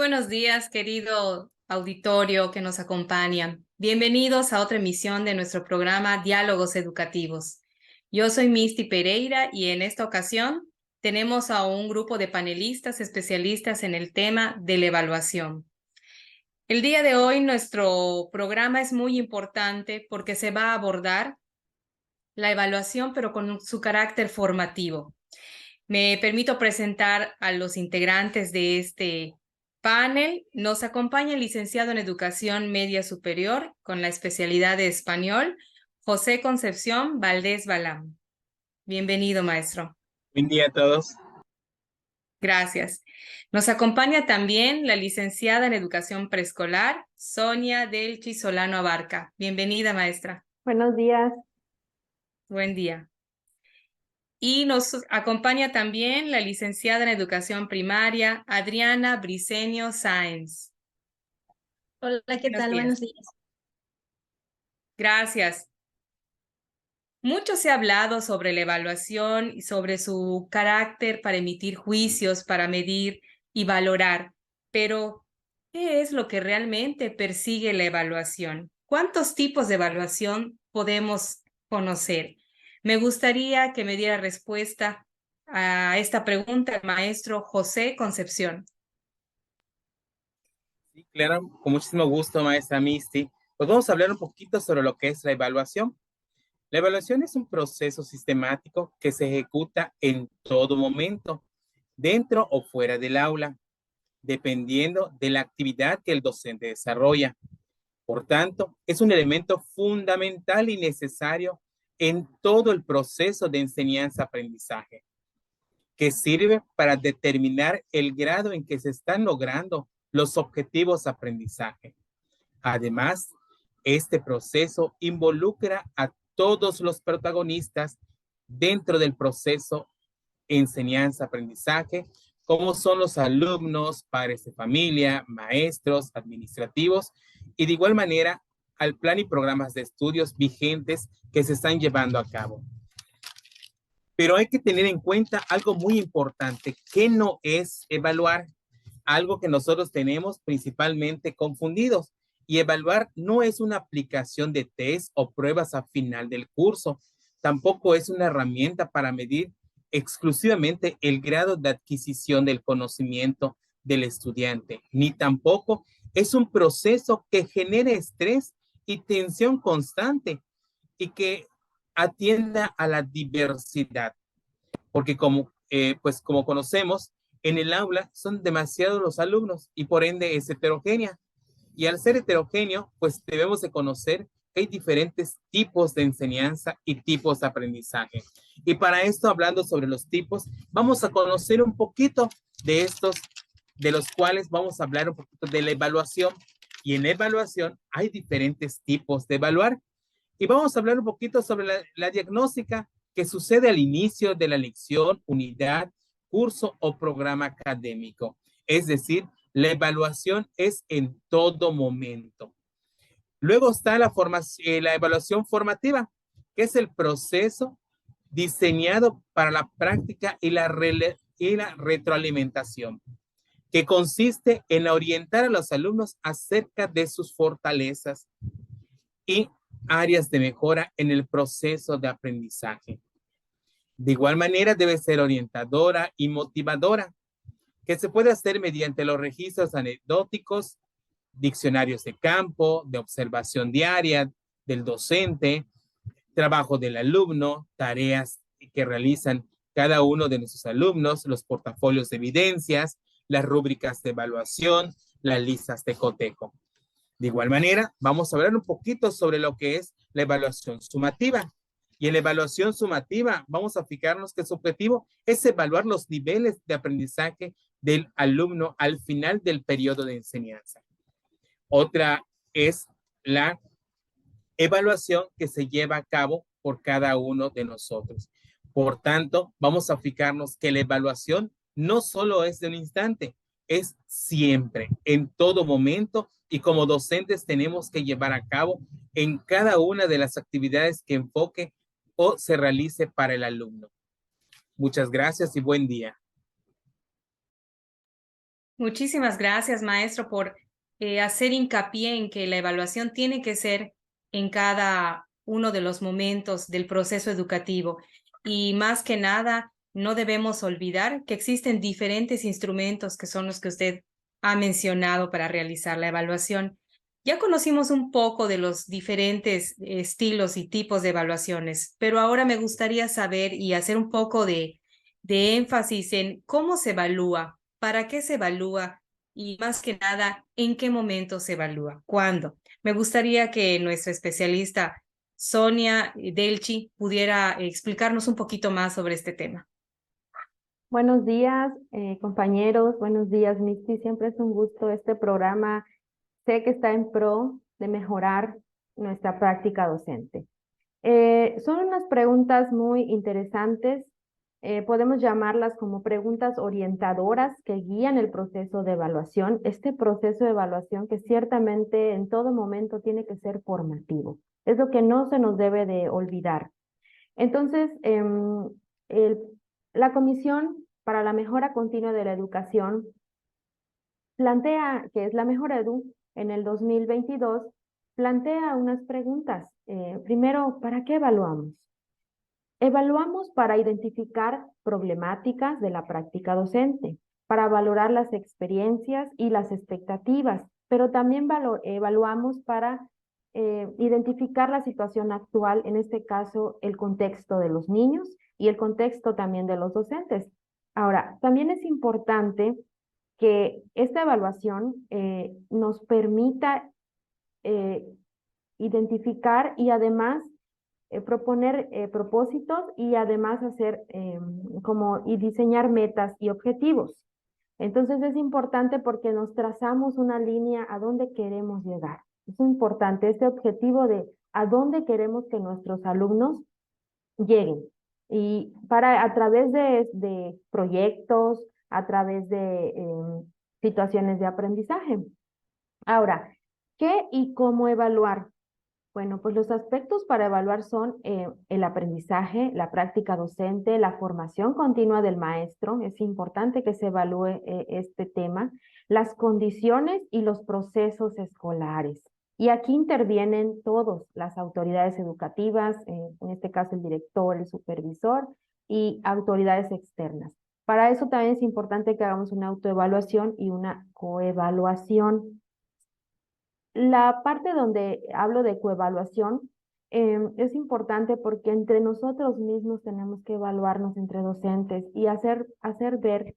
buenos días, querido auditorio que nos acompaña. Bienvenidos a otra emisión de nuestro programa Diálogos Educativos. Yo soy Misty Pereira y en esta ocasión tenemos a un grupo de panelistas especialistas en el tema de la evaluación. El día de hoy nuestro programa es muy importante porque se va a abordar la evaluación, pero con su carácter formativo. Me permito presentar a los integrantes de este panel. Nos acompaña el licenciado en Educación Media Superior con la especialidad de Español, José Concepción Valdés Balam. Bienvenido, maestro. Buen día a todos. Gracias. Nos acompaña también la licenciada en Educación Preescolar, Sonia Delchi Solano Abarca. Bienvenida, maestra. Buenos días. Buen día. Y nos acompaña también la licenciada en Educación Primaria, Adriana Briceño Sáenz. Hola, ¿qué Buenos tal? días. Buenos días. Gracias. Mucho se ha hablado sobre la evaluación y sobre su carácter para emitir juicios, para medir y valorar, pero ¿qué es lo que realmente persigue la evaluación? ¿Cuántos tipos de evaluación podemos conocer? Me gustaría que me diera respuesta a esta pregunta el maestro José Concepción. Sí, claro, con muchísimo gusto, maestra Misty. Pues vamos a hablar un poquito sobre lo que es la evaluación. La evaluación es un proceso sistemático que se ejecuta en todo momento, dentro o fuera del aula, dependiendo de la actividad que el docente desarrolla. Por tanto, es un elemento fundamental y necesario en todo el proceso de enseñanza-aprendizaje, que sirve para determinar el grado en que se están logrando los objetivos de aprendizaje. Además, este proceso involucra a todos los protagonistas dentro del proceso enseñanza-aprendizaje, como son los alumnos, padres de familia, maestros, administrativos, y de igual manera al plan y programas de estudios vigentes que se están llevando a cabo. Pero hay que tener en cuenta algo muy importante, que no es evaluar, algo que nosotros tenemos principalmente confundidos. Y evaluar no es una aplicación de test o pruebas a final del curso. Tampoco es una herramienta para medir exclusivamente el grado de adquisición del conocimiento del estudiante, ni tampoco es un proceso que genere estrés y tensión constante y que atienda a la diversidad, porque como conocemos, en el aula son demasiados los alumnos y por ende es heterogénea. Y al ser heterogéneo, pues debemos de conocer que hay diferentes tipos de enseñanza y tipos de aprendizaje. Y para esto, hablando sobre los tipos, vamos a conocer un poquito de estos, de los cuales vamos a hablar un poquito de la evaluación. Y en evaluación hay diferentes tipos de evaluar. Y vamos a hablar un poquito sobre la diagnóstica que sucede al inicio de la lección, unidad, curso o programa académico. Es decir, la evaluación es en todo momento. Luego está la evaluación formativa, que es el proceso diseñado para la práctica y la retroalimentación, que consiste en orientar a los alumnos acerca de sus fortalezas y áreas de mejora en el proceso de aprendizaje. De igual manera, debe ser orientadora y motivadora, que se puede hacer mediante los registros anecdóticos, diccionarios de campo, de observación diaria del docente, trabajo del alumno, tareas que realizan cada uno de nuestros alumnos, los portafolios de evidencias, las rúbricas de evaluación, las listas de cotejo. De igual manera, vamos a hablar un poquito sobre lo que es la evaluación sumativa. Y en la evaluación sumativa vamos a fijarnos que su objetivo es evaluar los niveles de aprendizaje del alumno al final del periodo de enseñanza. Otra es la evaluación que se lleva a cabo por cada uno de nosotros. Por tanto, vamos a fijarnos que la evaluación no solo es de un instante, es siempre, en todo momento, y como docentes tenemos que llevar a cabo en cada una de las actividades que enfoque o se realice para el alumno. Muchas gracias y buen día. Muchísimas gracias, maestro, por hacer hincapié en que la evaluación tiene que ser en cada uno de los momentos del proceso educativo. Y más que nada, no debemos olvidar que existen diferentes instrumentos que son los que usted ha mencionado para realizar la evaluación. Ya conocimos un poco de los diferentes estilos y tipos de evaluaciones, pero ahora me gustaría saber y hacer un poco de énfasis en cómo se evalúa, para qué se evalúa y más que nada, en qué momento se evalúa, cuándo. Me gustaría que nuestra especialista Sonia Delchi pudiera explicarnos un poquito más sobre este tema. Buenos días, compañeros. Buenos días, Misty. Siempre es un gusto este programa. Sé que está en pro de mejorar nuestra práctica docente. Son unas preguntas muy interesantes. Podemos llamarlas como preguntas orientadoras que guían el proceso de evaluación. Este proceso de evaluación que ciertamente en todo momento tiene que ser formativo. Es lo que no se nos debe de olvidar. Entonces, el- la Comisión para la Mejora Continua de la Educación plantea, que es la Mejor Edu, en el 2022, plantea unas preguntas. Primero, ¿para qué evaluamos? Evaluamos para identificar problemáticas de la práctica docente, para valorar las experiencias y las expectativas, pero también evaluamos para identificar la situación actual, en este caso el contexto de los niños y el contexto también de los docentes. Ahora, también es importante que esta evaluación nos permita eh, identificar y además proponer propósitos y además hacer y diseñar metas y objetivos. Entonces es importante porque nos trazamos una línea a dónde queremos llegar. Es importante este objetivo de a dónde queremos que nuestros alumnos lleguen. Y a través de proyectos, a través de situaciones de aprendizaje. Ahora, ¿qué y cómo evaluar? Bueno, pues los aspectos para evaluar son el aprendizaje, la práctica docente, la formación continua del maestro. Es importante que se evalúe este tema, las condiciones y los procesos escolares. Y aquí intervienen todos, las autoridades educativas, en este caso el director, el supervisor y autoridades externas. Para eso también es importante que hagamos una autoevaluación y una coevaluación. La parte donde hablo de coevaluación es importante porque entre nosotros mismos tenemos que evaluarnos entre docentes y hacer ver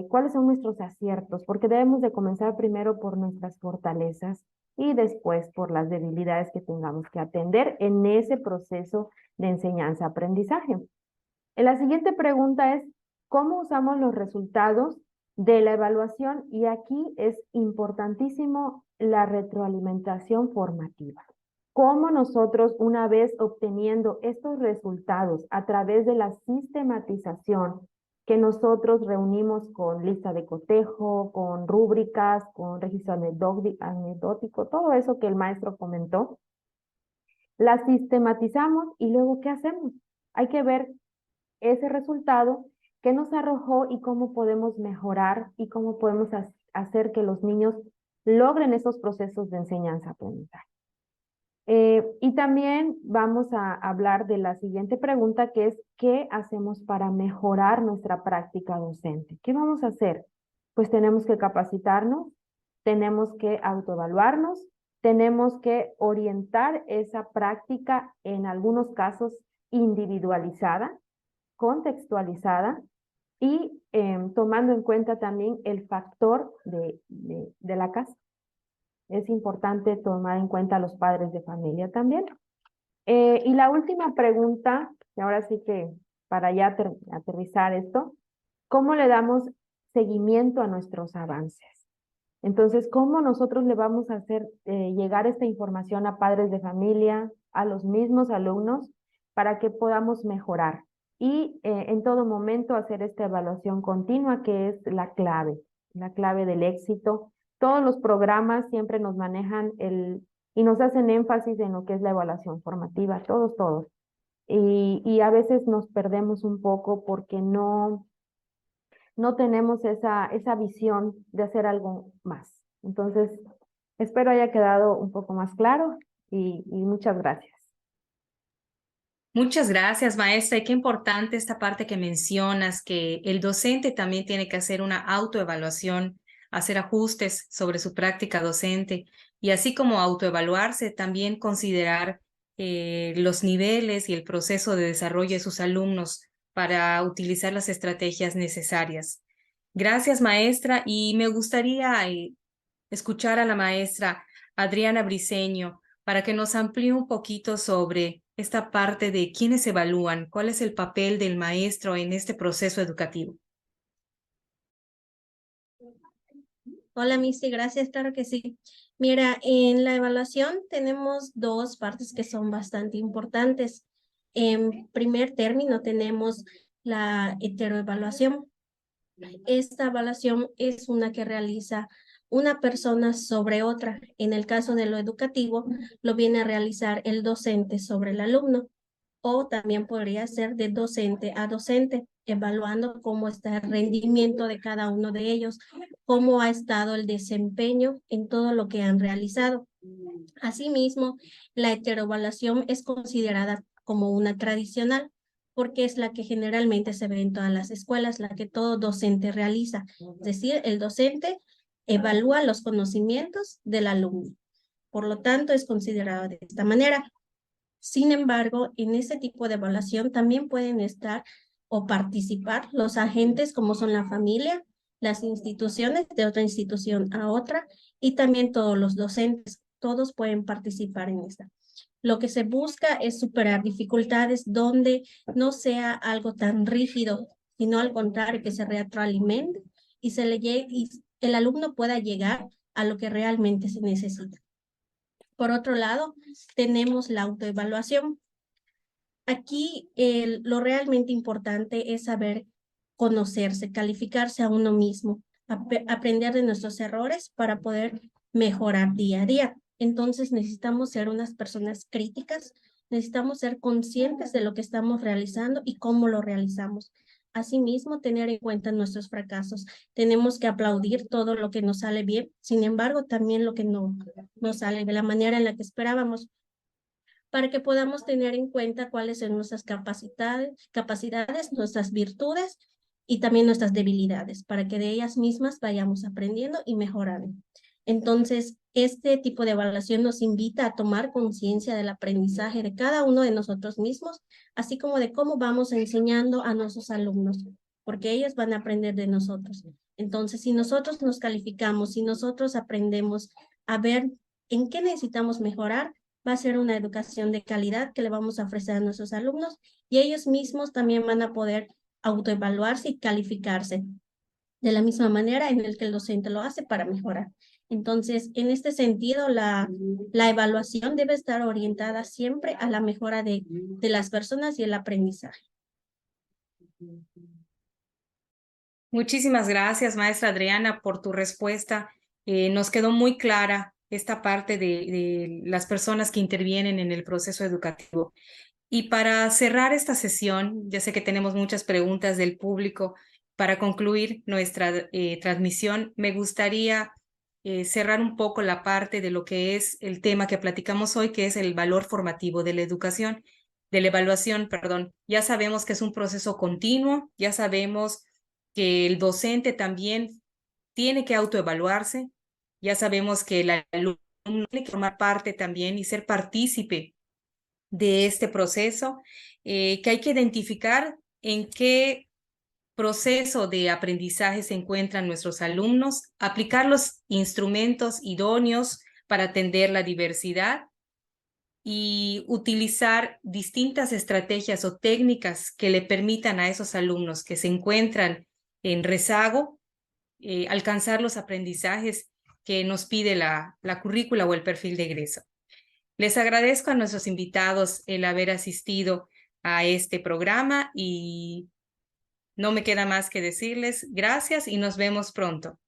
cuáles son nuestros aciertos, porque debemos de comenzar primero por nuestras fortalezas y después por las debilidades que tengamos que atender en ese proceso de enseñanza-aprendizaje. La siguiente pregunta es, ¿cómo usamos los resultados de la evaluación? Y aquí es importantísimo la retroalimentación formativa. ¿Cómo nosotros, una vez obteniendo estos resultados a través de la sistematización que nosotros reunimos con lista de cotejo, con rúbricas, con registro anecdótico, todo eso que el maestro comentó, la sistematizamos y luego ¿qué hacemos? Hay que ver ese resultado, qué nos arrojó y cómo podemos mejorar y cómo podemos hacer que los niños logren esos procesos de enseñanza-aprendizaje. Y también vamos a hablar de la siguiente pregunta, que es, ¿qué hacemos para mejorar nuestra práctica docente? ¿Qué vamos a hacer? Pues tenemos que capacitarnos, tenemos que autoevaluarnos, tenemos que orientar esa práctica, en algunos casos individualizada, contextualizada y tomando en cuenta también el factor de la casa. Es importante tomar en cuenta a los padres de familia también. Y la última pregunta, y ahora sí que para ya aterrizar esto, ¿cómo le damos seguimiento a nuestros avances? Entonces, ¿cómo nosotros le vamos a hacer llegar esta información a padres de familia, a los mismos alumnos, para que podamos mejorar? Y en todo momento hacer esta evaluación continua, que es la clave del éxito. Todos los programas siempre nos manejan y nos hacen énfasis en lo que es la evaluación formativa, todos. Y a veces nos perdemos un poco porque no no tenemos esa visión de hacer algo más. Entonces, espero haya quedado un poco más claro y muchas gracias. Muchas gracias, maestra. Y qué importante esta parte que mencionas, que el docente también tiene que hacer una autoevaluación, hacer ajustes sobre su práctica docente y así como autoevaluarse, también considerar los niveles y el proceso de desarrollo de sus alumnos para utilizar las estrategias necesarias. Gracias, maestra. Y me gustaría escuchar a la maestra Adriana Briceño para que nos amplíe un poquito sobre esta parte de quiénes evalúan, cuál es el papel del maestro en este proceso educativo. Hola, Misty, gracias, claro que sí. Mira, en la evaluación tenemos dos partes que son bastante importantes. En primer término tenemos la heteroevaluación. Esta evaluación es una que realiza una persona sobre otra. En el caso de lo educativo, lo viene a realizar el docente sobre el alumno, o también podría ser de docente a docente, evaluando cómo está el rendimiento de cada uno de ellos, cómo ha estado el desempeño en todo lo que han realizado. Asimismo, la heteroevaluación es considerada como una tradicional, porque es la que generalmente se ve en todas las escuelas, la que todo docente realiza. Es decir, el docente evalúa los conocimientos del alumno. Por lo tanto, es considerado de esta manera. Sin embargo, en este tipo de evaluación también pueden estar o participar los agentes como son la familia, las instituciones de otra institución a otra y también todos los docentes. Todos pueden participar en esta. Lo que se busca es superar dificultades donde no sea algo tan rígido, sino al contrario, que se retroalimente y y el alumno pueda llegar a lo que realmente se necesita. Por otro lado, tenemos la autoevaluación. Aquí lo realmente importante es saber conocerse, calificarse a uno mismo, aprender de nuestros errores para poder mejorar día a día. Entonces necesitamos ser unas personas críticas, necesitamos ser conscientes de lo que estamos realizando y cómo lo realizamos. Asimismo, tener en cuenta nuestros fracasos. Tenemos que aplaudir todo lo que nos sale bien, sin embargo, también lo que no nos sale de la manera en la que esperábamos, para que podamos tener en cuenta cuáles son nuestras capacidades, nuestras virtudes y también nuestras debilidades, para que de ellas mismas vayamos aprendiendo y mejorando. Entonces, este tipo de evaluación nos invita a tomar conciencia del aprendizaje de cada uno de nosotros mismos, así como de cómo vamos enseñando a nuestros alumnos, porque ellos van a aprender de nosotros. Entonces, si nosotros nos calificamos, si nosotros aprendemos a ver en qué necesitamos mejorar, va a ser una educación de calidad que le vamos a ofrecer a nuestros alumnos y ellos mismos también van a poder autoevaluarse y calificarse de la misma manera en el que el docente lo hace para mejorar. Entonces, en este sentido, la evaluación debe estar orientada siempre a la mejora de las personas y el aprendizaje. Muchísimas gracias, maestra Adriana, por tu respuesta. Nos quedó muy clara esta parte de las personas que intervienen en el proceso educativo. Y para cerrar esta sesión, ya sé que tenemos muchas preguntas del público. Para concluir nuestra transmisión, me gustaría cerrar un poco la parte de lo que es el tema que platicamos hoy, que es el valor formativo de la educación, de la evaluación, perdón. Ya sabemos que es un proceso continuo, ya sabemos que el docente también tiene que autoevaluarse, ya sabemos que el alumno tiene que formar parte también y ser partícipe de este proceso, que hay que identificar en qué proceso de aprendizaje se encuentran nuestros alumnos, aplicar los instrumentos idóneos para atender la diversidad y utilizar distintas estrategias o técnicas que le permitan a esos alumnos que se encuentran en rezago alcanzar los aprendizajes que nos pide la currícula o el perfil de egreso. Les agradezco a nuestros invitados el haber asistido a este programa y no me queda más que decirles gracias y nos vemos pronto.